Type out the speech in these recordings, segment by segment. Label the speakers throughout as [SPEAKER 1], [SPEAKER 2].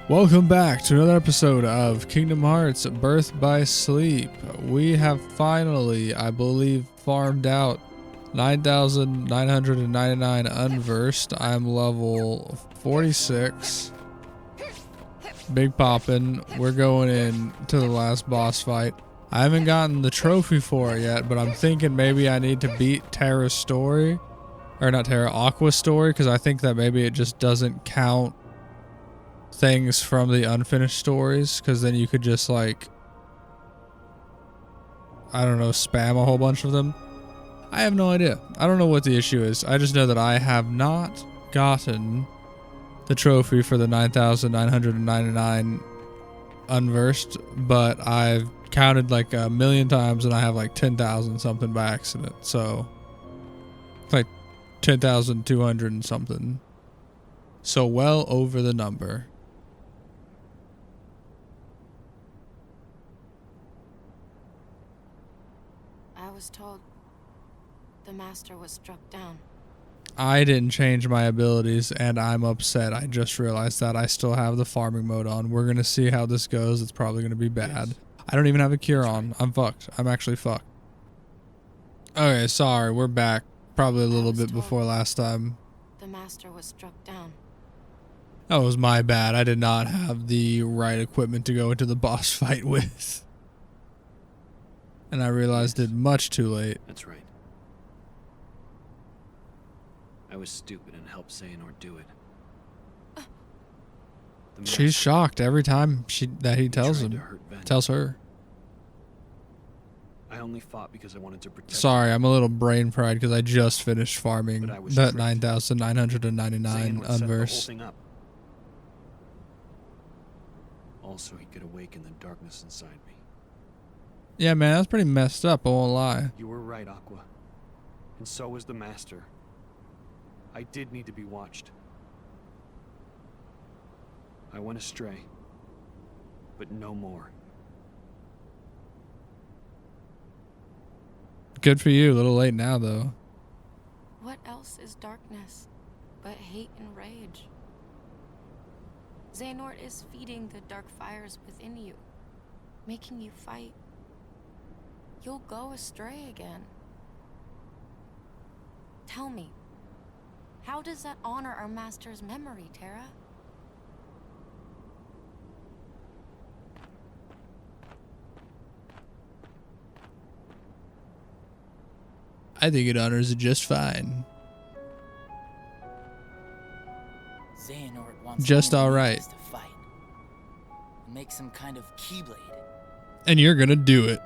[SPEAKER 1] Welcome back to another episode of Kingdom Hearts Birth by Sleep. We have finally, I believe, farmed out 9,999 unversed. I'm level 46. Big poppin'. We're going in to the last boss fight. I haven't gotten the trophy for it yet, but I'm thinking maybe I need to beat Terra's story. Or not Terra, Aqua's story, because I think that maybe it just doesn't count things from the unfinished stories, because then you could just, like, I don't know, spam a whole bunch of them. I have no idea. I don't know what the issue is. I just know that I have not gotten the trophy for the 9,999 unversed, but I've counted like a million times and I have like 10,000 something by accident. So it's like 10,200 and something. So well over the number.
[SPEAKER 2] I was told the master was struck down.
[SPEAKER 1] I didn't change my abilities and I'm upset. I just realized that I still have the farming mode on. We're going to see how this goes. It's probably going to be bad. I don't even have a cure on. I'm fucked. I'm actually fucked. Okay, sorry. We're back. Probably a little bit before last time.
[SPEAKER 2] The master was struck down.
[SPEAKER 1] That was my bad. I did not have the right equipment to go into the boss fight with. And I realized it much too late.
[SPEAKER 3] That's right. I was stupid and helped Xehanort do it.
[SPEAKER 1] She's shocked every time that he tells her.
[SPEAKER 3] I only fought because I wanted to protect.
[SPEAKER 1] Sorry, I'm a little brain fried because I just finished farming that 9,999 unversed.
[SPEAKER 3] Also, he could awaken the darkness inside me.
[SPEAKER 1] Yeah, man, that's pretty messed up, I won't lie.
[SPEAKER 3] You were right, Aqua. And so was the master. I did need to be watched. I went astray. But no more.
[SPEAKER 1] Good for you. A little late now, though.
[SPEAKER 2] What else is darkness but hate and rage? Xehanort is feeding the dark fires within you, making you fight. You'll go astray again. Tell me, how does that honor our master's memory, Terra?
[SPEAKER 1] I think it honors it just fine.
[SPEAKER 4] Xehanort wants
[SPEAKER 1] just all right.
[SPEAKER 4] To fight. Make some kind of keyblade.
[SPEAKER 1] And you're gonna do it.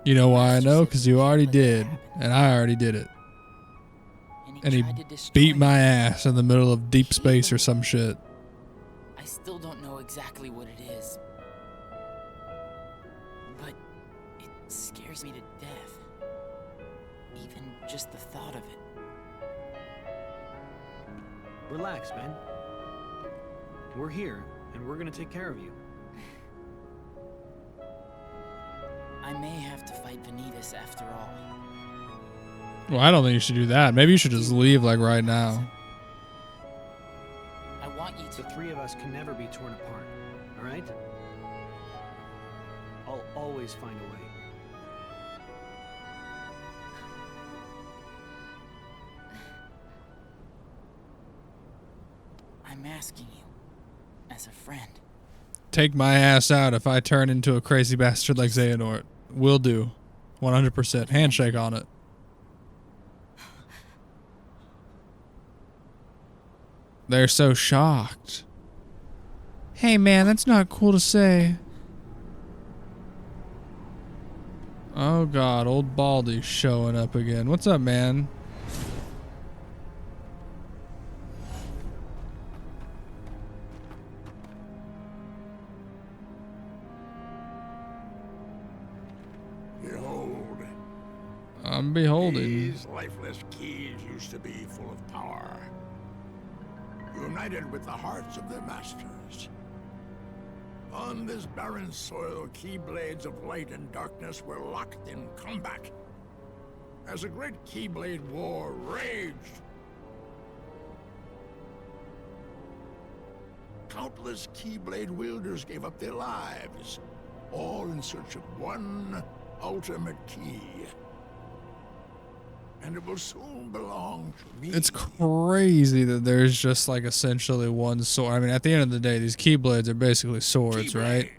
[SPEAKER 1] You know why I know? Because you already did, and I already did it. And he beat my ass in the middle of deep space or some shit.
[SPEAKER 4] I still don't know exactly what it is, but it scares me to death. Even just the thought of it.
[SPEAKER 3] Relax, man. We're here, and we're gonna take care of you.
[SPEAKER 4] I may have to fight Vanitas after all.
[SPEAKER 1] Well, I don't think you should do that. Maybe you should just leave, like, right now.
[SPEAKER 4] I want you to.
[SPEAKER 3] The three of us can never be torn apart, alright? I'll always find a way.
[SPEAKER 4] I'm asking you, as a friend.
[SPEAKER 1] Take my ass out if I turn into a crazy bastard like Xehanort. Will do. 100%. Handshake on it. They're so shocked. Hey man, that's not cool to say. Oh god, old Baldy's showing up again. What's up, man? I'm beholding.
[SPEAKER 5] These lifeless keys used to be full of power, united with the hearts of their masters. On this barren soil, keyblades of light and darkness were locked in combat. As a great keyblade war raged, countless Keyblade wielders gave up their lives, all in search of one ultimate key. And it will soon belong to me.
[SPEAKER 1] It's crazy that there's just like essentially one sword. I mean, at the end of the day, these Keyblades are basically swords, right?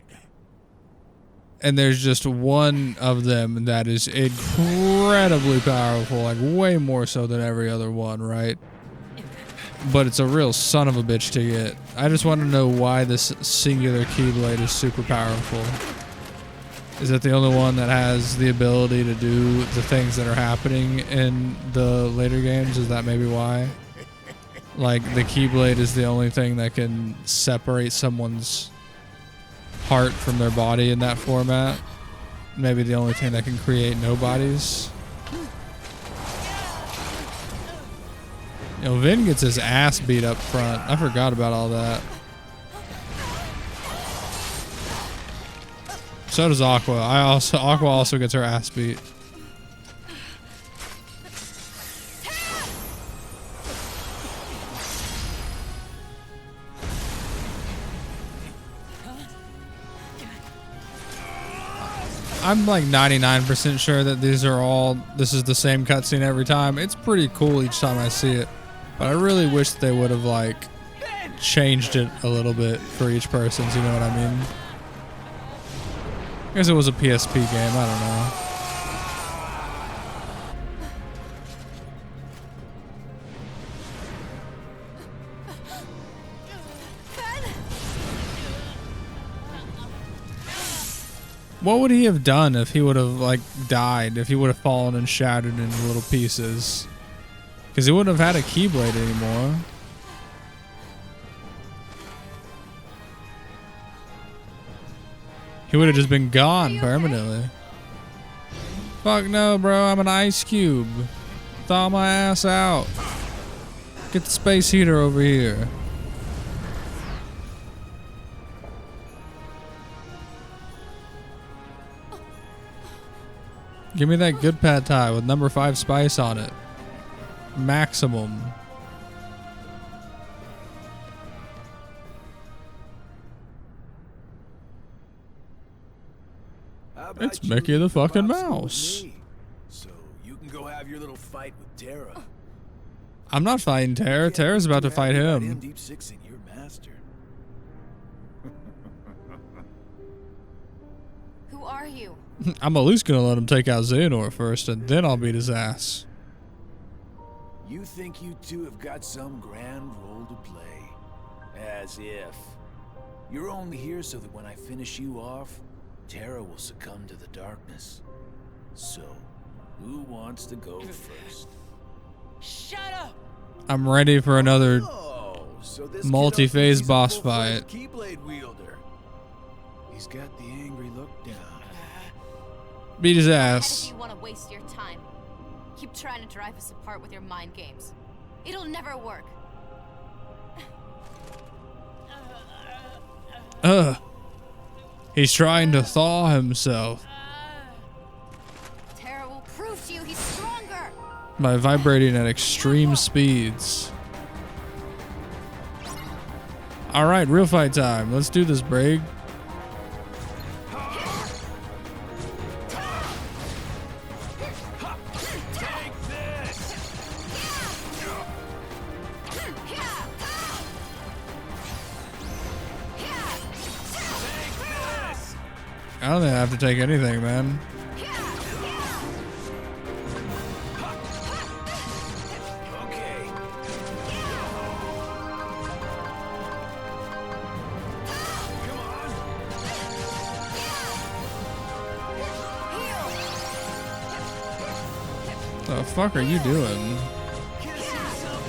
[SPEAKER 1] And there's just one of them that is incredibly powerful, like way more so than every other one, right? But it's a real son of a bitch to get. I just want to know why this singular Keyblade is super powerful. Is it the only one that has the ability to do the things that are happening in the later games? Is that maybe why? Like, the Keyblade is the only thing that can separate someone's heart from their body in that format? Maybe the only thing that can create nobodies? You know, Vin gets his ass beat up front. I forgot about all that. So does Aqua. Aqua also gets her ass beat. I'm like 99% sure that this is the same cutscene every time. It's pretty cool each time I see it. But I really wish they would have like changed it a little bit for each person, you know what I mean? I guess it was a PSP game, I don't know. What would he have done if he would have like died, if he would have fallen and shattered into little pieces? Because he wouldn't have had a Keyblade anymore. He would have just been gone permanently. Fuck no, bro. I'm an ice cube. Thaw my ass out. Get the space heater over here. Give me that good pad thai with number 5 spice on it. Maximum. It's Mickey the fucking Mouse.
[SPEAKER 6] So you can go have your little fight with Terra.
[SPEAKER 1] I'm not fighting Terra. Terra's about to fight him.
[SPEAKER 6] Deep sixing your master.
[SPEAKER 2] Who are you?
[SPEAKER 1] I'm at least gonna let him take out Xehanort first, and then I'll beat his ass.
[SPEAKER 6] You think you two have got some grand role to play? As if. You're only here so that when I finish you off, Terra will succumb to the darkness. So, who wants to go first?
[SPEAKER 4] Shut up!
[SPEAKER 1] I'm ready for another
[SPEAKER 6] Oh, so this
[SPEAKER 1] multi-phase
[SPEAKER 6] kid
[SPEAKER 1] boss
[SPEAKER 6] full-fledged
[SPEAKER 1] fight.
[SPEAKER 6] Keyblade wielder. He's got the angry look down.
[SPEAKER 1] Beat his
[SPEAKER 2] If
[SPEAKER 1] ass.
[SPEAKER 2] you want to waste your time, keep trying to drive us apart with your mind games. It'll never work.
[SPEAKER 1] Ugh. He's trying to thaw himself
[SPEAKER 2] Terra will prove to you he's stronger.
[SPEAKER 1] by vibrating at extreme speeds. Alright, real fight time. Let's do this, Brig. I don't think I have to take anything, man.
[SPEAKER 6] Okay. Come on.
[SPEAKER 1] The fuck are you doing?
[SPEAKER 6] Kiss yourself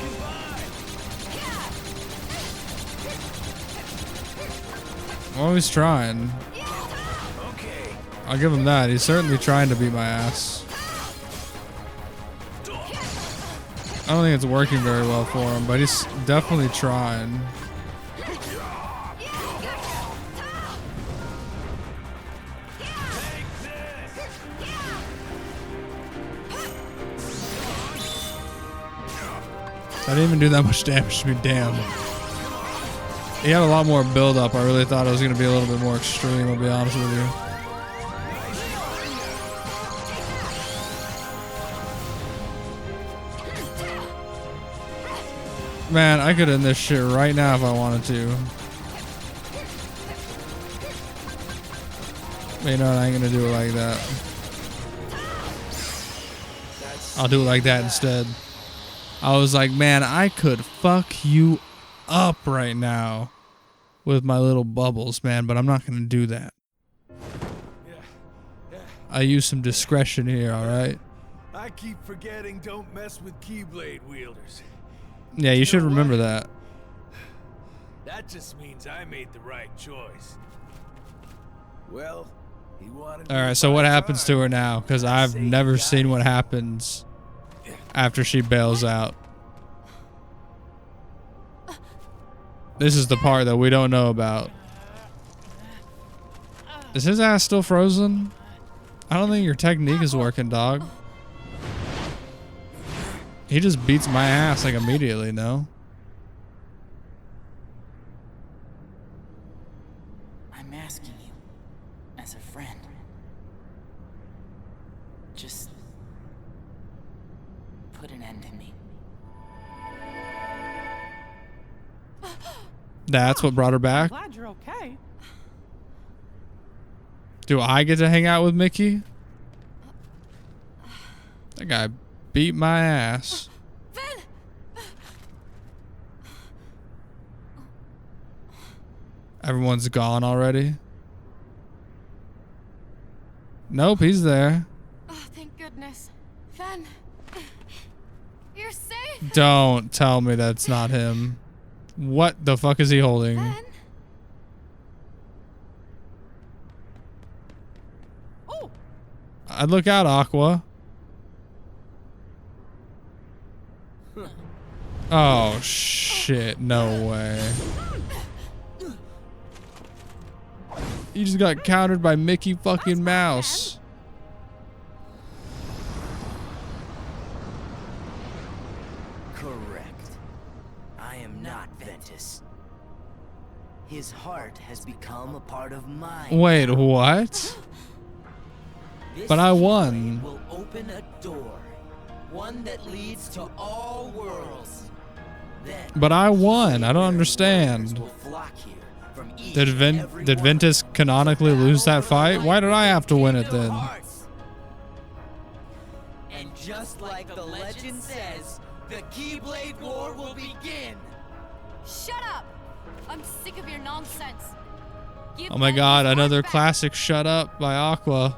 [SPEAKER 6] goodbye.
[SPEAKER 1] Well, he's trying.
[SPEAKER 6] Okay.
[SPEAKER 1] I'll give him that. He's certainly trying to beat my ass. I don't think it's working very well for him, but he's definitely trying. I didn't even do that much damage to me, damn. He had a lot more build up. I really thought it was gonna be a little bit more extreme, I'll be honest with you. Man, I could end this shit right now if I wanted to. But you know what, I ain't gonna do it like that. I'll do it like that instead. I was like, man, I could fuck you up right now with my little bubbles, man, but I'm not gonna do that. I use some discretion here, alright?
[SPEAKER 6] I keep forgetting don't mess with Keyblade wielders.
[SPEAKER 1] Yeah, you should remember that.
[SPEAKER 6] That just means I made the right choice. Well, he wanted.
[SPEAKER 1] Alright, so what happens to her now? Because I've never seen what happens after she bails out. This is the part that we don't know about. Is his ass still frozen? I don't think your technique is working, dog. He just beats my ass like immediately, no?
[SPEAKER 4] I'm asking you, as a friend, just put an end to me.
[SPEAKER 1] That's what brought her back?
[SPEAKER 7] Glad you're okay.
[SPEAKER 1] Do I get to hang out with Mickey? That guy beat my ass. Everyone's gone already? Nope, he's there.
[SPEAKER 2] Oh, thank goodness. Fen, you're safe.
[SPEAKER 1] Don't tell me that's not him. What the fuck is he holding?
[SPEAKER 2] Fen?
[SPEAKER 7] Oh,
[SPEAKER 1] I'd look out, Aqua. Oh shit, no way. You just got countered by Mickey fucking Mouse.
[SPEAKER 8] Correct. I am not Ventus. His heart has become a part of mine.
[SPEAKER 1] Wait, what?
[SPEAKER 8] This
[SPEAKER 1] But I
[SPEAKER 8] keyblade
[SPEAKER 1] won.
[SPEAKER 8] Will open a door, one that leads to all worlds. Then
[SPEAKER 1] But I won. I don't understand.
[SPEAKER 8] will flock here from each
[SPEAKER 1] Did
[SPEAKER 8] and every
[SPEAKER 1] did
[SPEAKER 8] one
[SPEAKER 1] Ventus
[SPEAKER 8] of them.
[SPEAKER 1] canonically lose that fight? Why did I have to win it then?
[SPEAKER 8] And just like the legend says, the Keyblade War will begin.
[SPEAKER 2] Shut up! I'm sick of your nonsense. Give
[SPEAKER 1] Oh my
[SPEAKER 2] Fen
[SPEAKER 1] god,
[SPEAKER 2] his
[SPEAKER 1] another
[SPEAKER 2] heart back.
[SPEAKER 1] classic Shut Up by Aqua.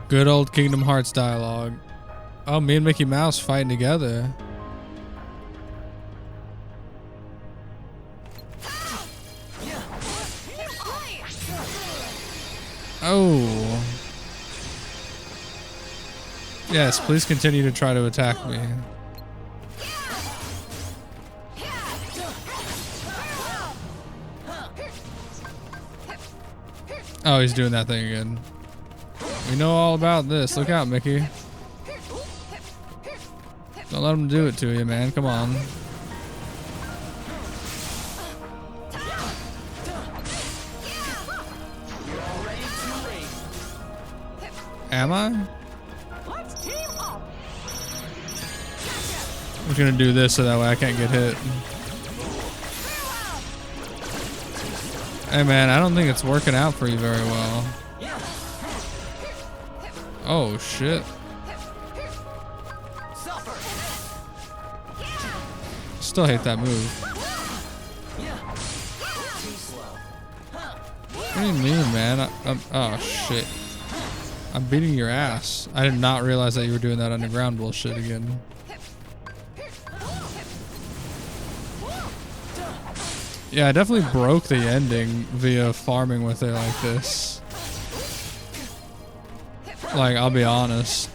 [SPEAKER 1] Good old Kingdom Hearts dialogue. Oh, me and Mickey Mouse fighting together. Oh. Yes, please continue to try to attack me. Oh, he's doing that thing again. We know all about this. Look out, Mickey. Don't let him do it to you, man. Come on. Am I?
[SPEAKER 7] let's team up.
[SPEAKER 1] I'm just gonna do this so that way I can't get hit. Hey man, I don't think it's working out for you very well. Oh shit. Still hate that move. What do you mean, man? Oh shit. I'm beating your ass. I did not realize that you were doing that underground bullshit again. Yeah, I definitely broke the ending via farming with it like this. Like, I'll be honest.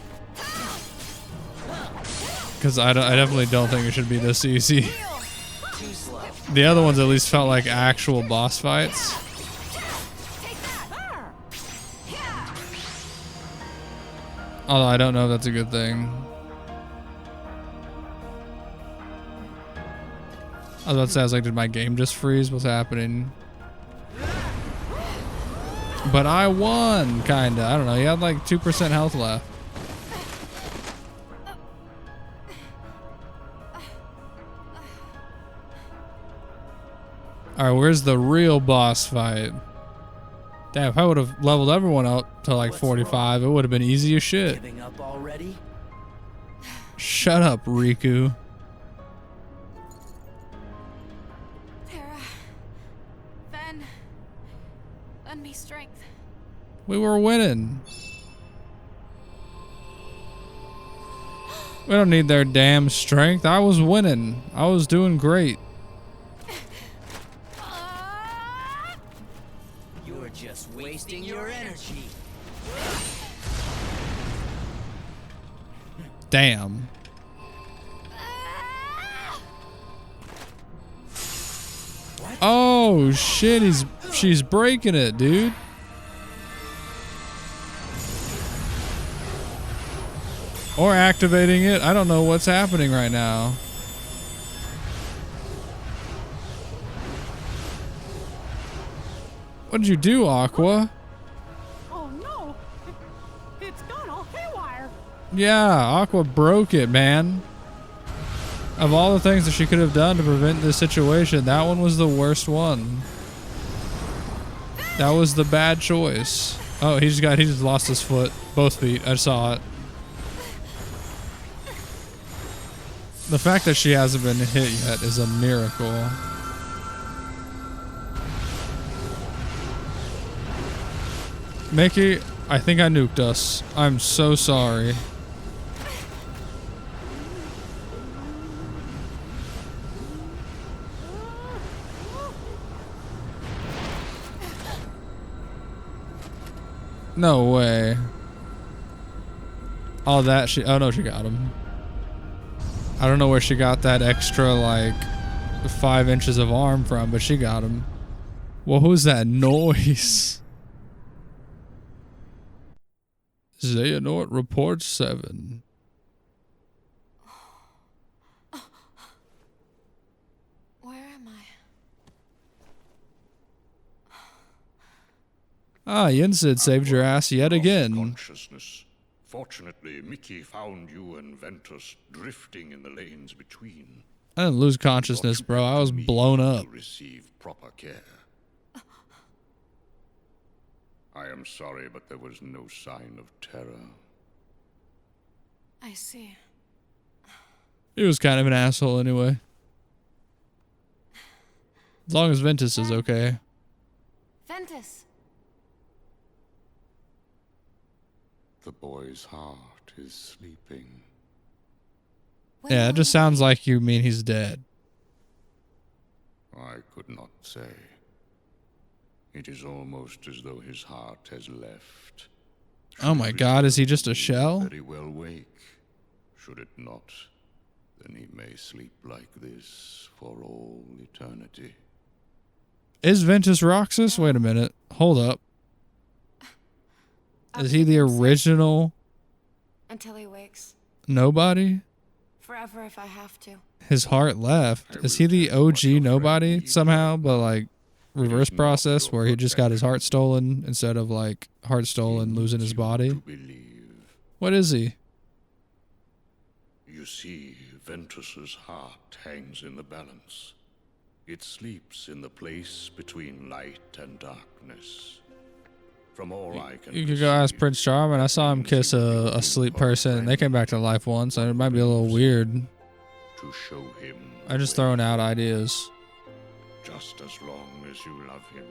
[SPEAKER 1] Because I definitely don't think it should be this easy. The other ones at least felt like actual boss fights. Although I don't know if that's a good thing. I was about to say, I was like, did my game just freeze? What's happening? But I won, kinda. I don't know. You had like 2% health left. Alright, where's the real boss fight? Damn, if I would have leveled everyone up to like 45, it would have been easy as shit.
[SPEAKER 8] Giving up already?
[SPEAKER 1] Shut up, Riku.
[SPEAKER 2] Terra. Ben. Lend me strength.
[SPEAKER 1] We were winning. We don't need their damn strength. I was winning. I was doing great.
[SPEAKER 8] You're just wasting your energy.
[SPEAKER 1] Damn. Oh shit, she's breaking it, dude. Or activating it. I don't know what's happening right now. What did you do, Aqua?
[SPEAKER 7] Oh no! It's gone all haywire!
[SPEAKER 1] Yeah, Aqua broke it, man. Of all the things that she could have done to prevent this situation, that one was the worst one. That was the bad choice. Oh, he just lost his foot. Both feet. I saw it. The fact that she hasn't been hit yet is a miracle. Mickey, I think I nuked us. I'm so sorry. No way. All that oh no, she got him. I don't know where she got that extra like 5 inches of arm from, but she got him. What was that noise? Xehanort reports 7.
[SPEAKER 2] Where am I?
[SPEAKER 1] Ah, Yensid saved your ass yet again.
[SPEAKER 9] Consciousness. Fortunately, Mickey found you and Ventus drifting in the lanes between.
[SPEAKER 1] I didn't lose consciousness, bro. I was blown up.
[SPEAKER 9] To receive proper care. I am sorry, but there was no sign of terror.
[SPEAKER 2] I see.
[SPEAKER 1] He was kind of an asshole anyway. As long as Ventus is okay.
[SPEAKER 2] Ventus.
[SPEAKER 9] The boy's heart is sleeping.
[SPEAKER 1] Yeah, it just sounds like you mean he's dead.
[SPEAKER 9] I could not say. It is almost as though his heart has left.
[SPEAKER 1] Oh my god, is he just a shell?
[SPEAKER 9] Very well wake. Should it not, then he may sleep like this for all eternity.
[SPEAKER 1] Is Ventus Roxas? Wait a minute. Hold up. Is he the original
[SPEAKER 2] Until he wakes.
[SPEAKER 1] nobody?
[SPEAKER 2] Forever if I have to.
[SPEAKER 1] His heart left. Is he the OG nobody somehow, but like reverse process where he just got his heart stolen instead of like heart stolen losing his body? What is he?
[SPEAKER 9] You see, Ventus's heart hangs in the balance. It sleeps in the place between light and darkness. From all I can
[SPEAKER 1] You could go ask Prince Charming. I saw him kiss a asleep person and they came back to life once, so it might be a little weird.
[SPEAKER 9] To show him
[SPEAKER 1] I'm just throwing out ideas.
[SPEAKER 9] just as long as you love him,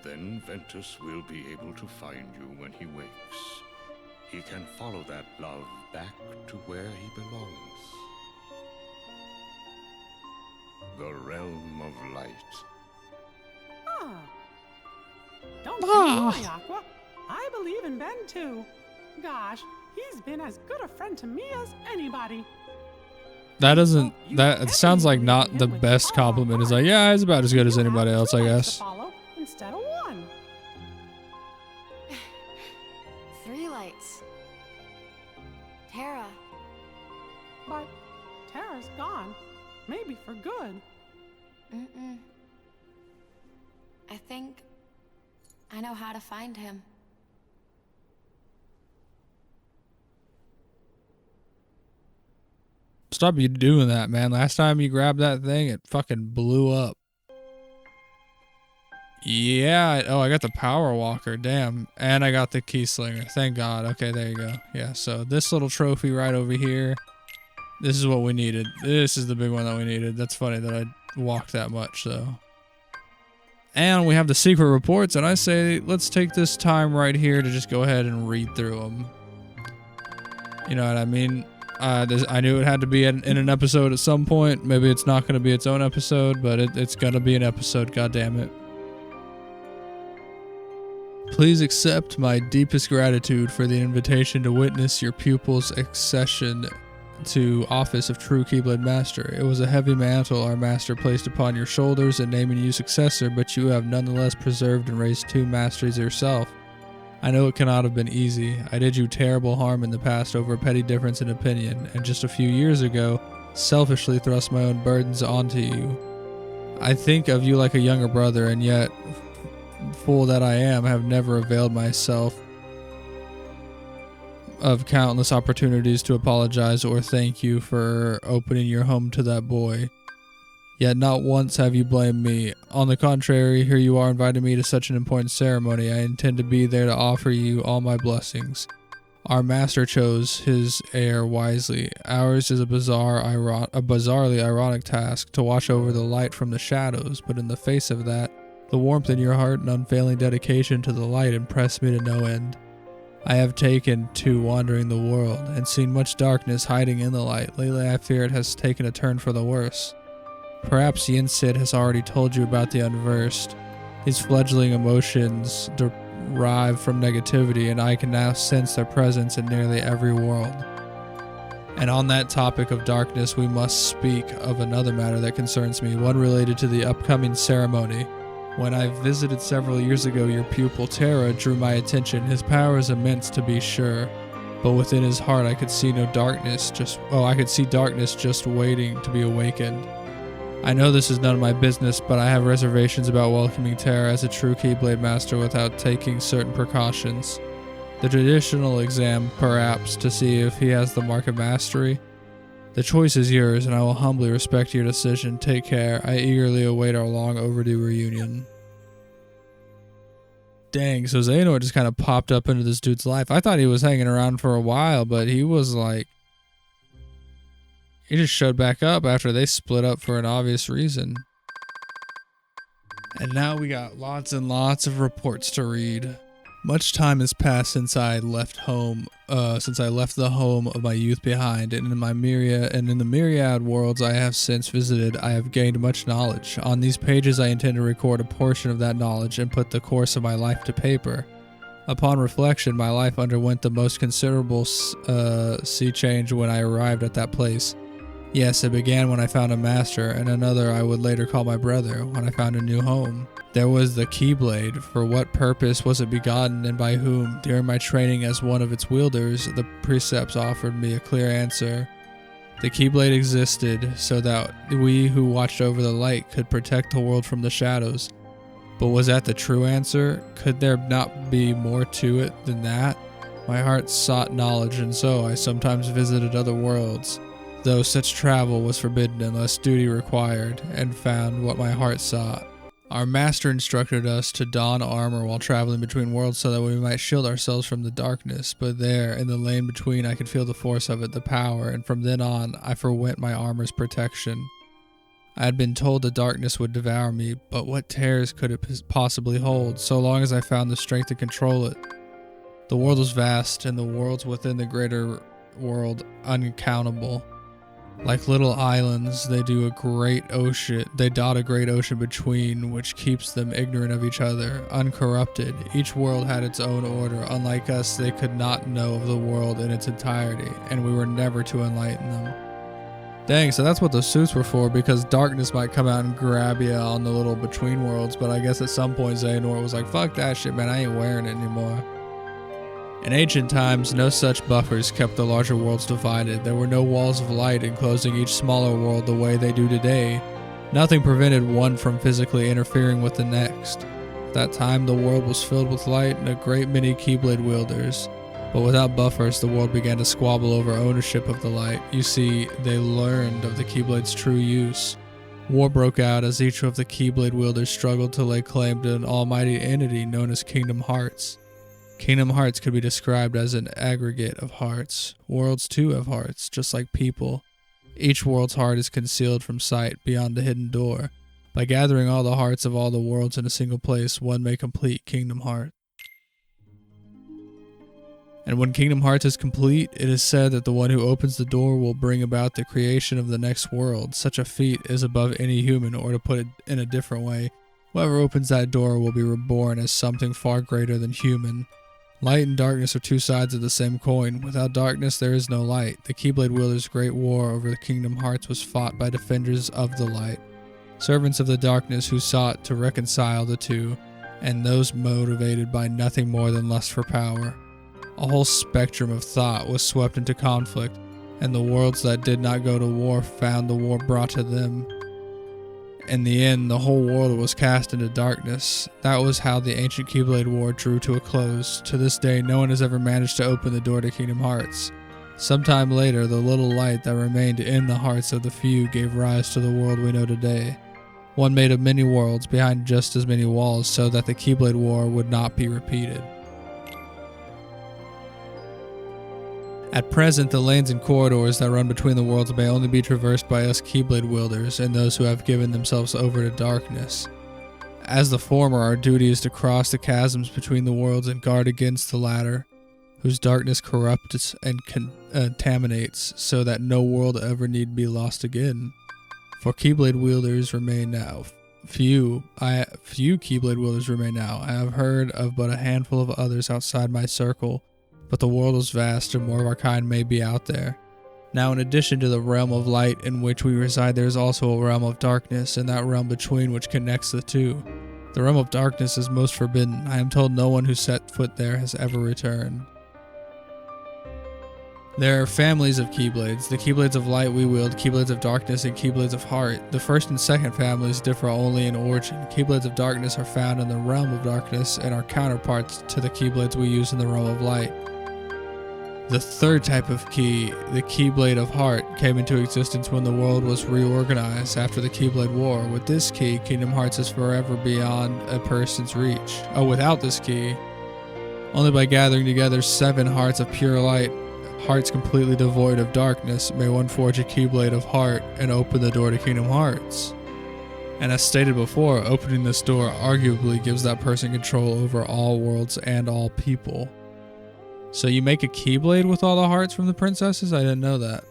[SPEAKER 9] then Ventus will be able to find you when he wakes. He can follow that love back to where he belongs. The realm of light.
[SPEAKER 7] Ah. Don't you worry, Aqua. I believe in Ben too. Gosh, he's been as good a friend to me as anybody.
[SPEAKER 1] That doesn't, that sounds like not the best compliment. It's like, yeah, he's about as good as anybody else, I guess.
[SPEAKER 7] Instead of one.
[SPEAKER 2] 3 lights. Terra.
[SPEAKER 7] But Terra's gone. Maybe for good.
[SPEAKER 2] Mm-mm. I think I know how to find him.
[SPEAKER 1] Stop you doing that, man. Last time you grabbed that thing, it fucking blew up. Yeah. Oh, I got the power walker. Damn. And I got the key slinger. Thank God. Okay, there you go. Yeah, so this little trophy right over here. This is what we needed. This is the big one that we needed. That's funny that I walked that much, though. And we have the secret reports, and I say let's take this time right here to just go ahead and read through them. You know what I mean? I knew it had to be in an episode at some point. Maybe it's not going to be its own episode, but it's going to be an episode, goddammit. Please accept my deepest gratitude for the invitation to witness your pupil's accession to office of true Keyblade Master. It was a heavy mantle our master placed upon your shoulders in naming you successor, but you have nonetheless preserved and raised 2 masters yourself. I know it cannot have been easy. I did you terrible harm in the past over a petty difference in opinion, and just a few years ago, selfishly thrust my own burdens onto you. I think of you like a younger brother, and yet, fool that I am, have never availed myself of countless opportunities to apologize or thank you for opening your home to that boy. Yet not once have you blamed me. On the contrary, here you are inviting me to such an important ceremony. I intend to be there to offer you all my blessings. Our master chose his heir wisely. Ours is a bizarrely ironic task to watch over the light from the shadows, but in the face of that, the warmth in your heart and unfailing dedication to the light impress me to no end. I have taken to wandering the world and seen much darkness hiding in the light. Lately I fear it has taken a turn for the worse. Perhaps Yin Sid has already told you about the unversed. These fledgling emotions derive from negativity, and I can now sense their presence in nearly every world. And on that topic of darkness, we must speak of another matter that concerns me, one related to the upcoming ceremony. When I visited several years ago, your pupil Terra drew my attention. His power is immense, to be sure, but within his heart I could see no darkness. I could see darkness just waiting to be awakened. I know this is none of my business, but I have reservations about welcoming Terra as a true Keyblade Master without taking certain precautions. The traditional exam, perhaps, to see if he has the mark of mastery. The choice is yours, and I will humbly respect your decision. Take care. I eagerly await our long overdue reunion. Dang, so Xehanort just kind of popped up into this dude's life. I thought he was hanging around for a while, but he was like... He just showed back up after they split up for an obvious reason. And now we got lots and lots of reports to read. Much time has passed since I left the home of my youth behind, and in the myriad worlds I have since visited, I have gained much knowledge. On these pages I intend to record a portion of that knowledge and put the course of my life to paper. Upon reflection, my life underwent the most considerable sea change when I arrived at that place. Yes, it began when I found a master, and another I would later call my brother, when I found a new home. There was the Keyblade. For what purpose was it begotten, and by whom? During my training as one of its wielders, the precepts offered me a clear answer. The Keyblade existed so that we who watched over the light could protect the world from the shadows. But was that the true answer? Could there not be more to it than that? My heart sought knowledge, and so I sometimes visited other worlds, though such travel was forbidden unless duty required, and found what my heart sought. Our master instructed us to don armor while traveling between worlds so that we might shield ourselves from the darkness, but there, in the lane between, I could feel the force of it, the power, and from then on, I forwent my armor's protection. I had been told the darkness would devour me, but what terrors could it possibly hold, so long as I found the strength to control it? The world was vast, and the worlds within the greater world uncountable. Like little islands, they dot a great ocean between, which keeps them ignorant of each other, uncorrupted. Each world had its own order. Unlike us, they could not know of the world in its entirety, and we were never to enlighten them. Dang, so that's what the suits were for, because darkness might come out and grab you on the little between worlds, but I guess at some point Xehanort was like, fuck that shit, man, I ain't wearing it anymore. In ancient times, no such buffers kept the larger worlds divided. There were no walls of light enclosing each smaller world the way they do today. Nothing prevented one from physically interfering with the next. At that time, the world was filled with light and a great many Keyblade wielders. But without buffers, the world began to squabble over ownership of the light. You see, they learned of the Keyblade's true use. War broke out as each of the Keyblade wielders struggled to lay claim to an almighty entity known as Kingdom Hearts. Kingdom Hearts could be described as an aggregate of hearts. Worlds too have hearts, just like people. Each world's heart is concealed from sight beyond the hidden door. By gathering all the hearts of all the worlds in a single place, one may complete Kingdom Heart. And when Kingdom Hearts is complete, it is said that the one who opens the door will bring about the creation of the next world. Such a feat is above any human, or to put it in a different way, whoever opens that door will be reborn as something far greater than human. Light and darkness are two sides of the same coin. Without darkness, there is no light. The Keyblade wielders' great war over the Kingdom Hearts was fought by defenders of the light, servants of the darkness who sought to reconcile the two, and those motivated by nothing more than lust for power. A whole spectrum of thought was swept into conflict, and the worlds that did not go to war found the war brought to them. In the end, the whole world was cast into darkness. That was how the ancient Keyblade War drew to a close. To this day, no one has ever managed to open the door to Kingdom Hearts. Sometime later, the little light that remained in the hearts of the few gave rise to the world we know today. One made of many worlds behind just as many walls so that the Keyblade War would not be repeated. At present, the lanes and corridors that run between the worlds may only be traversed by us Keyblade wielders and those who have given themselves over to darkness. As the former, our duty is to cross the chasms between the worlds and guard against the latter, whose darkness corrupts and contaminates, so that no world ever need be lost again. For Keyblade wielders remain now. Few Keyblade wielders remain now. I have heard of but a handful of others outside my circle, but the world is vast and more of our kind may be out there. Now, in addition to the realm of light in which we reside, there is also a realm of darkness, and that realm between which connects the two. The realm of darkness is most forbidden. I am told no one who set foot there has ever returned. There are families of Keyblades. The Keyblades of Light we wield, Keyblades of Darkness, and Keyblades of Heart. The first and second families differ only in origin. Keyblades of Darkness are found in the realm of darkness and are counterparts to the Keyblades we use in the realm of light. The third type of key, the Keyblade of Heart, came into existence when the world was reorganized after the Keyblade War. With this key, Kingdom Hearts is forever beyond a person's reach. Without this key, only by gathering together 7 hearts of pure light, hearts completely devoid of darkness, may one forge a Keyblade of Heart and open the door to Kingdom Hearts. And as stated before, opening this door arguably gives that person control over all worlds and all people. So you make a Keyblade with all the hearts from the princesses? I didn't know that.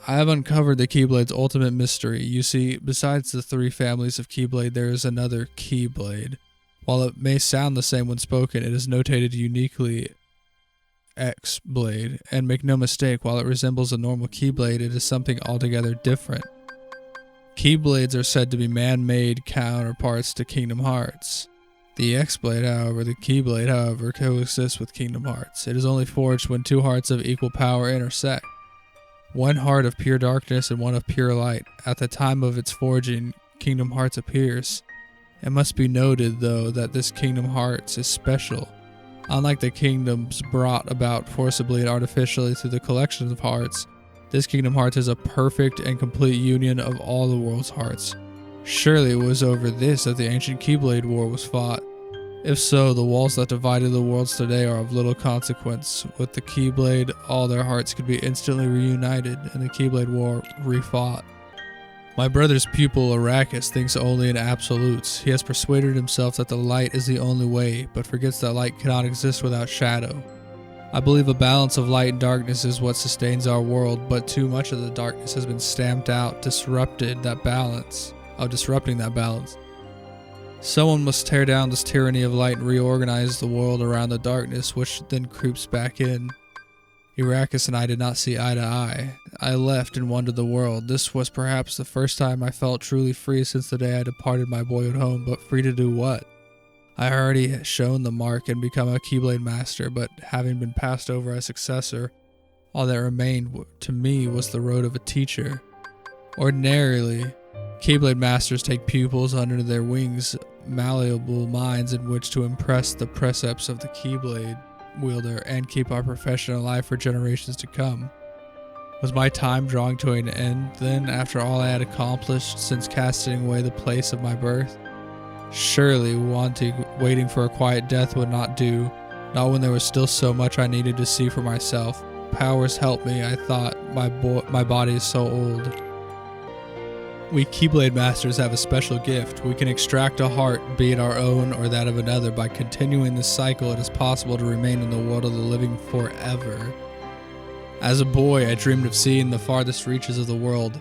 [SPEAKER 1] I have uncovered the Keyblade's ultimate mystery. You see, besides the 3 families of Keyblade, there is another Keyblade. While it may sound the same when spoken, it is notated uniquely X-Blade. And make no mistake, while it resembles a normal Keyblade, it is something altogether different. Keyblades are said to be man-made counterparts to Kingdom Hearts. The X-Blade, however, the Keyblade, however, coexists with Kingdom Hearts. It is only forged when 2 hearts of equal power intersect. 1 heart of pure darkness and 1 of pure light. At the time of its forging, Kingdom Hearts appears. It must be noted, though, that this Kingdom Hearts is special. Unlike the kingdoms brought about forcibly and artificially through the collections of hearts, this Kingdom Hearts is a perfect and complete union of all the world's hearts. Surely it was over this that the ancient Keyblade War was fought. If so, the walls that divided the worlds today are of little consequence. With the Keyblade, all their hearts could be instantly reunited, and the Keyblade War refought. My brother's pupil Arrakis thinks only in absolutes. He has persuaded himself that the light is the only way, but forgets that light cannot exist without shadow. I believe a balance of light and darkness is what sustains our world, but too much of the darkness has been stamped out, disrupting that balance. Someone must tear down this tyranny of light and reorganize the world around the darkness, which then creeps back in. Arrakis and I did not see eye to eye. I left and wandered the world. This was perhaps the first time I felt truly free since the day I departed my boyhood home, but free to do what? I already had shown the mark and become a Keyblade master, but having been passed over as successor, all that remained to me was the road of a teacher. Ordinarily, Keyblade Masters take pupils under their wings, malleable minds in which to impress the precepts of the Keyblade wielder and keep our profession alive for generations to come. Was my time drawing to an end then, after all I had accomplished since casting away the place of my birth? Surely waiting for a quiet death would not do, not when there was still so much I needed to see for myself. Powers help me, I thought, my body is so old. We Keyblade Masters have a special gift. We can extract a heart, be it our own or that of another. By continuing this cycle, it is possible to remain in the world of the living forever. As a boy, I dreamed of seeing the farthest reaches of the world.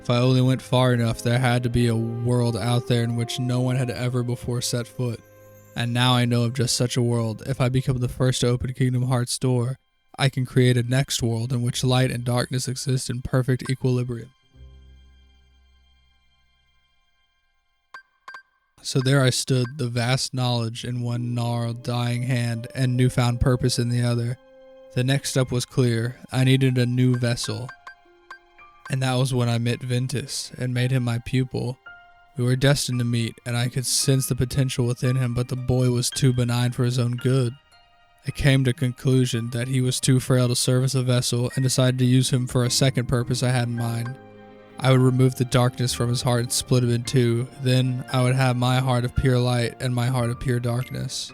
[SPEAKER 1] If I only went far enough, there had to be a world out there in which no one had ever before set foot. And now I know of just such a world. If I become the first to open Kingdom Hearts' door, I can create a next world in which light and darkness exist in perfect equilibrium. So there I stood, the vast knowledge in one gnarled, dying hand and newfound purpose in the other. The next step was clear. I needed a new vessel. And that was when I met Ventus and made him my pupil. We were destined to meet, and I could sense the potential within him, but the boy was too benign for his own good. I came to the conclusion that he was too frail to serve as a vessel and decided to use him for a second purpose I had in mind. I would remove the darkness from his heart and split him in two. Then I would have my heart of pure light and my heart of pure darkness.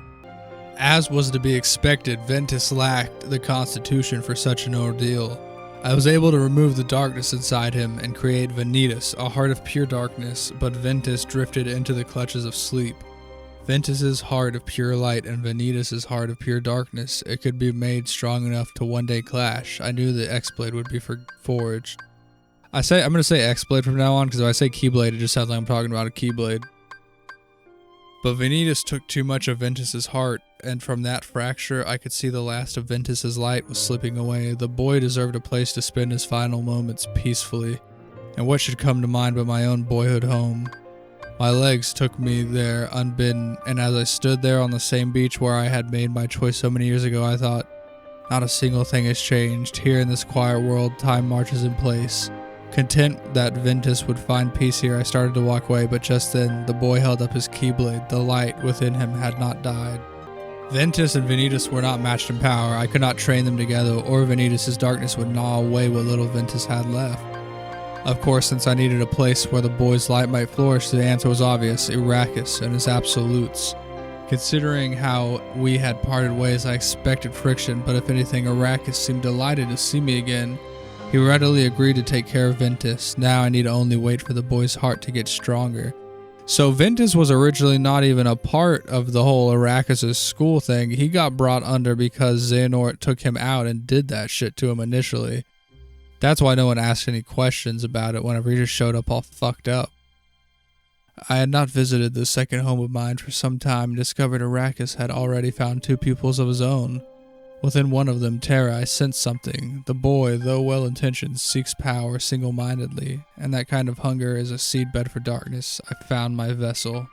[SPEAKER 1] As was to be expected, Ventus lacked the constitution for such an ordeal. I was able to remove the darkness inside him and create Vanitas, a heart of pure darkness, but Ventus drifted into the clutches of sleep. Ventus's heart of pure light and Vanitas' heart of pure darkness, it could be made strong enough to one day clash. I knew the X-Blade would be forged. I'm going to say X-Blade from now on, because if I say Keyblade, it just sounds like I'm talking about a Keyblade. But Vanitas took too much of Ventus's heart, and from that fracture, I could see the last of Ventus's light was slipping away. The boy deserved a place to spend his final moments peacefully, and what should come to mind but my own boyhood home? My legs took me there unbidden, and as I stood there on the same beach where I had made my choice so many years ago, I thought, not a single thing has changed. Here in this quiet world, time marches in place. Content that Ventus would find peace here, I started to walk away, but just then, the boy held up his Keyblade. The light within him had not died. Ventus and Vanitas were not matched in power. I could not train them together, or Vanitas' darkness would gnaw away what little Ventus had left. Of course, since I needed a place where the boy's light might flourish, the answer was obvious: Arrakis and his absolutes. Considering how we had parted ways, I expected friction, but if anything, Arrakis seemed delighted to see me again. He readily agreed to take care of Ventus. Now I need to only wait for the boy's heart to get stronger. So Ventus was originally not even a part of the whole Arrakis' school thing. He got brought under because Xehanort took him out and did that shit to him initially. That's why no one asked any questions about it whenever he just showed up all fucked up. I had not visited the second home of mine for some time and discovered Arrakis had already found two pupils of his own. Within one of them, Terra, I sensed something. The boy, though well-intentioned, seeks power single-mindedly, and that kind of hunger is a seedbed for darkness. I found my vessel.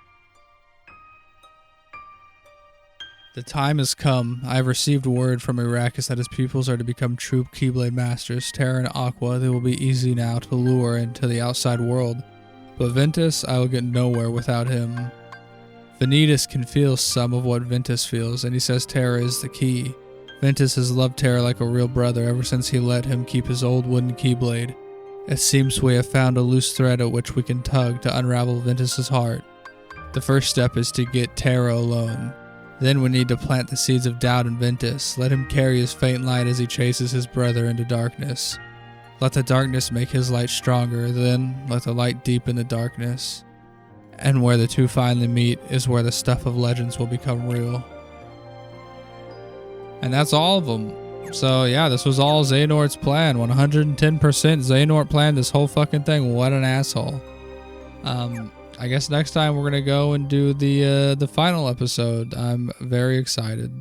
[SPEAKER 1] The time has come. I have received word from Arrakis that his pupils are to become true Keyblade Masters. Terra and Aqua, they will be easy now to lure into the outside world. But Ventus, I will get nowhere without him. Vanitas can feel some of what Ventus feels, and he says Terra is the key. Ventus has loved Terra like a real brother ever since he let him keep his old wooden Keyblade. It seems we have found a loose thread at which we can tug to unravel Ventus's heart. The first step is to get Terra alone. Then we need to plant the seeds of doubt in Ventus. Let him carry his faint light as he chases his brother into darkness. Let the darkness make his light stronger, then let the light deepen the darkness. And where the two finally meet is where the stuff of legends will become real. And that's all of them. So yeah, this was all Xehanort's plan. 110% Xehanort planned this whole fucking thing. What an asshole. I guess next time we're gonna go and do the final episode. I'm very excited.